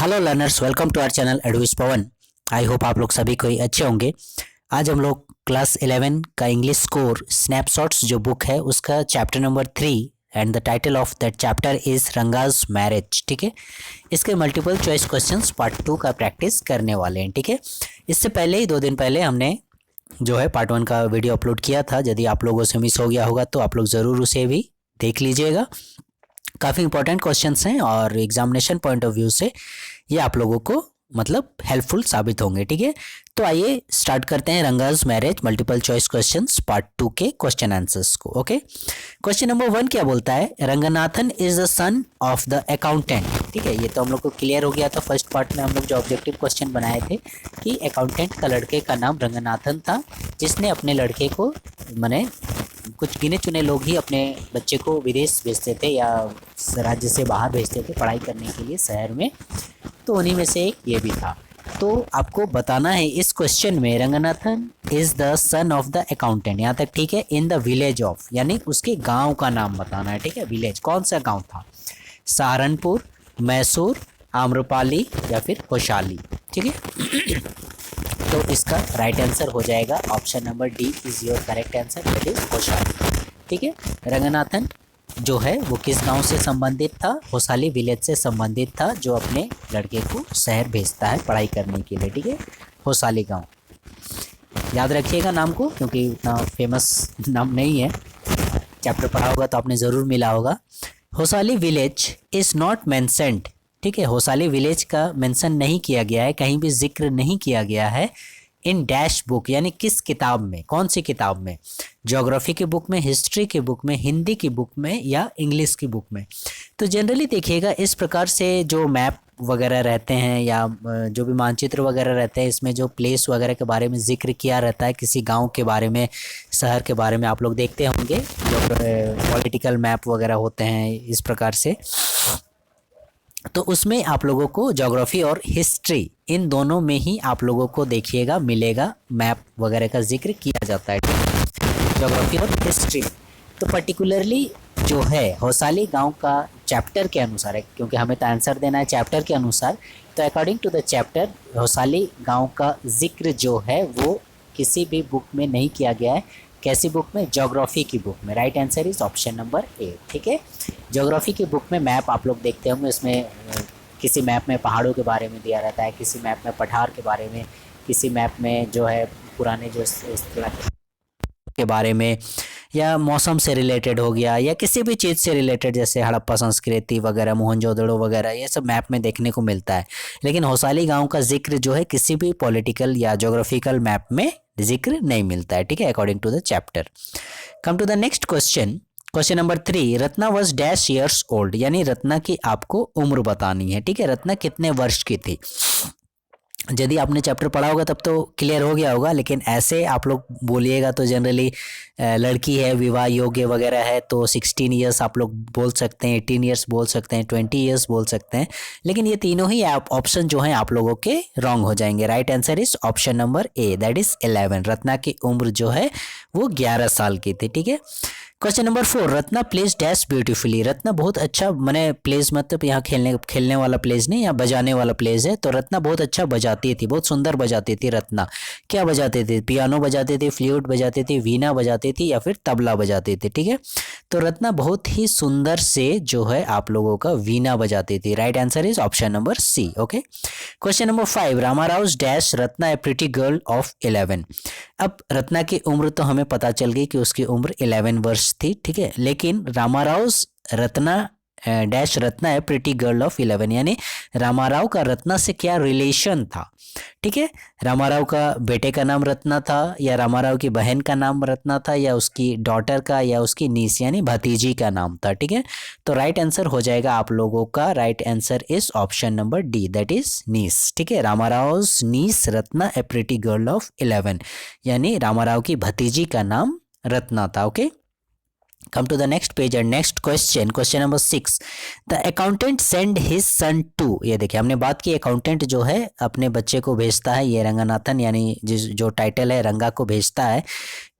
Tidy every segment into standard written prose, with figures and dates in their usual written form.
Hello learners, welcome to our channel एडविस Pawan. I hope आप लोग सभी कोई अच्छे होंगे। आज हम लोग क्लास 11 का इंग्लिश स्कोर स्नैपशॉट्स जो बुक है उसका chapter number 3 and the title of that chapter is Ranga's marriage. ठीक है, इसके मल्टीपल चॉइस क्वेश्चंस पार्ट 2 का प्रैक्टिस करने वाले हैं। ठीक है, इससे पहले ही 2 दिन पहले हमने जो है पार्ट 1 का वीडियो अपलोड किया था। यदि आप लोगों से मिस हो गया होगा तो आप लोग ज़रूर उसे भी देख लीजिएगा। काफ़ी इंपॉर्टेंट क्वेश्चंस हैं और एग्जामिनेशन पॉइंट ऑफ व्यू से ये आप लोगों को मतलब हेल्पफुल साबित होंगे। ठीक है, तो आइए स्टार्ट करते हैं Ranga's marriage multiple choice questions part 2 के क्वेश्चन आंसर्स को। ओके, क्वेश्चन नंबर 1 क्या बोलता है? Ranganathan is the son of the accountant. ठीक है, ये तो हम लोग को क्लियर हो गया था। फर्स्ट पार्ट में हम लोग जो ऑब्जेक्टिव क्वेश्चन बनाए थे कि अकाउंटेंट का लड़के का नाम रंगनाथन था, जिसने अपने लड़के को माने कुछ गिने चुने लोग ही अपने बच्चे को विदेश भेजते थे या राज्य से बाहर भेजते थे पढ़ाई करने के लिए शहर में, तो उन्हीं में से एक ये भी था। तो आपको बताना है इस क्वेश्चन में Ranganathan is the son of the accountant, यहाँ तक ठीक है। इन द विलेज ऑफ यानी उसके गांव का नाम बताना है। ठीक है, विलेज कौन सा गांव था? सहारनपुर, मैसूर, आम्रपाली या फिर होशाली। ठीक है, तो इसका राइट आंसर हो जाएगा option number D is your correct answer, that is होशाली। ठीक है, रंगनाथन जो है वो किस गांव से संबंधित था? होशाली विलेज से संबंधित था, जो अपने लड़के को शहर भेजता है पढ़ाई करने के लिए। ठीक है, होशाली गांव याद रखिएगा नाम को, क्योंकि इतना फेमस नाम नहीं है। चैप्टर पढ़ा होगा तो आपने ज़रूर मिला होगा। होशाली विलेज इज़ नॉट मेंशन्ड। ठीक है, होशाली विलेज का मेंशन नहीं किया गया है, कहीं भी जिक्र नहीं किया गया है इन डैश बुक, यानी किस किताब में, कौन सी किताब में? ज्योग्राफी की बुक में, हिस्ट्री की बुक में, हिंदी की बुक में या इंग्लिश की बुक में? तो जनरली देखिएगा इस प्रकार से जो मैप वगैरह रहते हैं या जो भी मानचित्र वगैरह रहते हैं, इसमें जो प्लेस वगैरह के बारे में जिक्र किया रहता है, किसी गांव के बारे में, शहर के बारे में, आप लोग देखते होंगे जो पॉलिटिकल मैप वगैरह होते हैं इस प्रकार से, तो उसमें आप लोगों को ज्योग्राफी और हिस्ट्री इन दोनों में ही आप लोगों को देखिएगा मिलेगा मैप वगैरह का जिक्र किया जाता है। ज्योग्राफी और हिस्ट्री तो पर्टिकुलरली जो है होशाली गांव का चैप्टर के अनुसार है, क्योंकि हमें तो आंसर देना है चैप्टर के अनुसार, तो अकॉर्डिंग टू द चैप्टर होशाली गांव का जिक्र जो है वो किसी भी बुक में नहीं किया गया है। कैसी बुक में? ज्योग्राफी की बुक में। Right answer is option number A. ठीक है, ज्योग्राफी की बुक में मैप आप लोग देखते होंगे, उसमें किसी मैप में पहाड़ों के बारे में दिया रहता है, किसी मैप में पठार के बारे में, किसी मैप में जो है पुराने जो इस तरह के बारे में, या मौसम से रिलेटेड हो गया या किसी भी चीज़ से रिलेटेड, जैसे हड़प्पा संस्कृति वगैरह, मोहनजोदड़ो वगैरह, ये सब मैप में देखने को मिलता है। लेकिन होशाली गांव का जिक्र जो है किसी भी पॉलिटिकल या ज्योग्राफिकल मैप में जिक्र नहीं मिलता है। ठीक है, according to the chapter. Come to the next question, question number 3। Ratna was dash years old, यानी रत्ना की आपको उम्र बतानी है। ठीक है, रत्ना कितने वर्ष की थी? यदि आपने चैप्टर पढ़ा होगा तब तो क्लियर हो गया होगा, लेकिन ऐसे आप लोग बोलिएगा तो जनरली लड़की है, विवाह योग्य वगैरह है, तो 16 ईयर्स आप लोग बोल सकते हैं, 18 ईयर्स बोल सकते हैं, 20 ईयर्स बोल सकते हैं, लेकिन ये तीनों ही ऑप्शन जो हैं आप लोगों के रॉन्ग हो जाएंगे। Right answer is option number A, that is 11। Ratna की उम्र जो है वो 11 साल की थी। ठीक है, question number 4। Ratna plays dash beautifully. Ratna बहुत अच्छा, मैंने प्लेज मतलब यहाँ खेलने वाला प्लेज नहीं, यहाँ बजाने वाला प्लेज है। तो रत्ना बहुत अच्छा बजाती थी, बहुत सुंदर बजाती थी रत्ना। क्या बजाती थी? पियानो बजाती थी, फ्लूट बजाती थी, वीणा बजाती थी या फिर तबला बजाती थी। ठीक है, तो रत्ना बहुत ही सुंदर से जो है आप लोगों का वीणा बजाती थी। Right answer is option number C. Okay, question number 5। Ramarao dash Ratna a pretty girl of 11। अब रत्ना की उम्र तो हमें पता चल गई कि उसकी उम्र 11 वर्ष थी। ठीक है, लेकिन रामाराव रत्ना डैश रत्ना है प्रिटी गर्ल ऑफ 11, यानी रामाराव का रत्ना से क्या रिलेशन था? ठीक है, रामाराव का बेटे का नाम रत्ना था, या रामाराव की बहन का नाम रत्ना था, या उसकी डॉटर का, या उसकी नीस यानी भतीजी का नाम था। ठीक है, तो राइट आंसर हो जाएगा आप लोगों का, right answer is option number D, that is niece. ठीक है, Ramarao niece Ratna a pretty girl of 11, यानी रामाराव की भतीजी का नाम रत्ना था। Okay, come to the next page and next question, question number 6। the accountant send his son to। ये देखिए हमने बात की अकाउंटेंट जो है अपने बच्चे को भेजता है, ये रंगनाथन यानी जो टाइटल है रंगा को भेजता है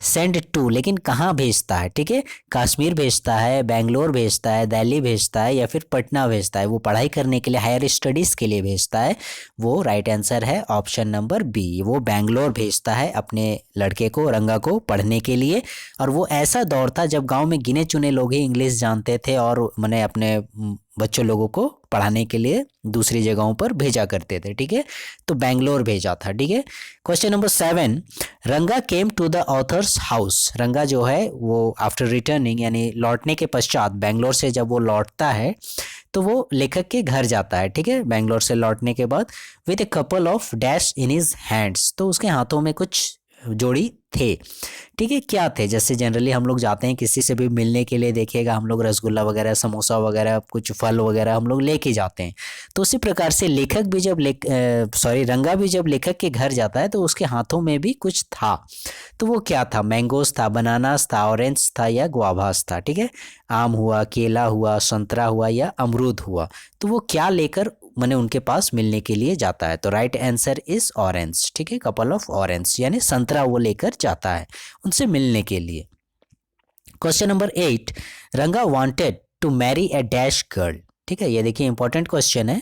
सेंड टू, लेकिन कहाँ भेजता है, ठीक है, कश्मीर भेजता है, बेंगलोर भेजता है, दिल्ली भेजता है या फिर पटना भेजता है, वो पढ़ाई करने के लिए, हायर स्टडीज़ के लिए भेजता है, वो राइट आंसर है ऑप्शन नंबर बी, वो बेंगलोर भेजता है अपने लड़के को, रंगा को पढ़ने के लिए। और वो ऐसा दौर था जब गांव में गिने चुने लोग ही इंग्लिश जानते थे और मैंने अपने बच्चों लोगों को पढ़ाने के लिए दूसरी जगहों पर भेजा करते थे, ठीक है, तो बेंगलोर भेजा था, ठीक है। Question number 7, Ranga came to the author's house, Ranga जो है वो आफ्टर रिटर्निंग यानी लौटने के पश्चात, बेंगलोर से जब वो लौटता है तो वो लेखक के घर जाता है, ठीक है, बेंगलोर से लौटने के बाद, with a couple of dash in his hands, तो उसके हाथों में कुछ जोड़ी थे, ठीक है, क्या थे, जैसे जनरली हम लोग जाते हैं किसी से भी मिलने के लिए, देखिएगा हम लोग रसगुल्ला वगैरह, समोसा वगैरह, कुछ फल वगैरह हम लोग लेके जाते हैं, तो उसी प्रकार से लेखक भी जब रंगा भी जब लेखक के घर जाता है तो उसके हाथों में भी कुछ था, तो वो क्या था, मैंगोस था, बनानास था, ऑरेंज था या गुआवास था, ठीक है, आम हुआ, केला हुआ, संतरा हुआ या अमरूद हुआ, तो वो क्या लेकर मैंने उनके पास मिलने के लिए जाता है, तो राइट आंसर इज ऑरेंज, ठीक है, कपल ऑफ ऑरेंज यानी संतरा वो लेकर जाता है उनसे मिलने के लिए। Question number 8, Ranga wanted to marry a dash girl, ठीक है, ये देखिए इंपॉर्टेंट क्वेश्चन है।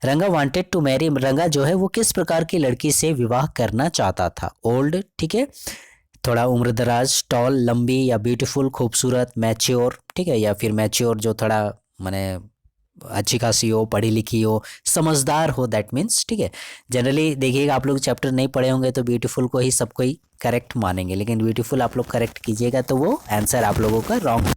रंगा वांटेड टू मैरी, रंगा जो है वो किस प्रकार की लड़की से विवाह करना चाहता था, ओल्ड, ठीक है, थोड़ा उम्रदराज, टॉल, लंबी या ब्यूटीफुल, खूबसूरत, मैच्योर, ठीक है, या फिर मैच्योर जो थोड़ा माने अच्छी खासी हो, पढ़ी लिखी हो, समझदार हो, दैट मीन्स, ठीक है। जनरली देखिएगा आप लोग चैप्टर नहीं पढ़े होंगे तो ब्यूटीफुल को ही सब कोई करेक्ट मानेंगे, लेकिन ब्यूटीफुल आप लोग करेक्ट कीजिएगा तो वो आंसर आप लोगों का रॉन्ग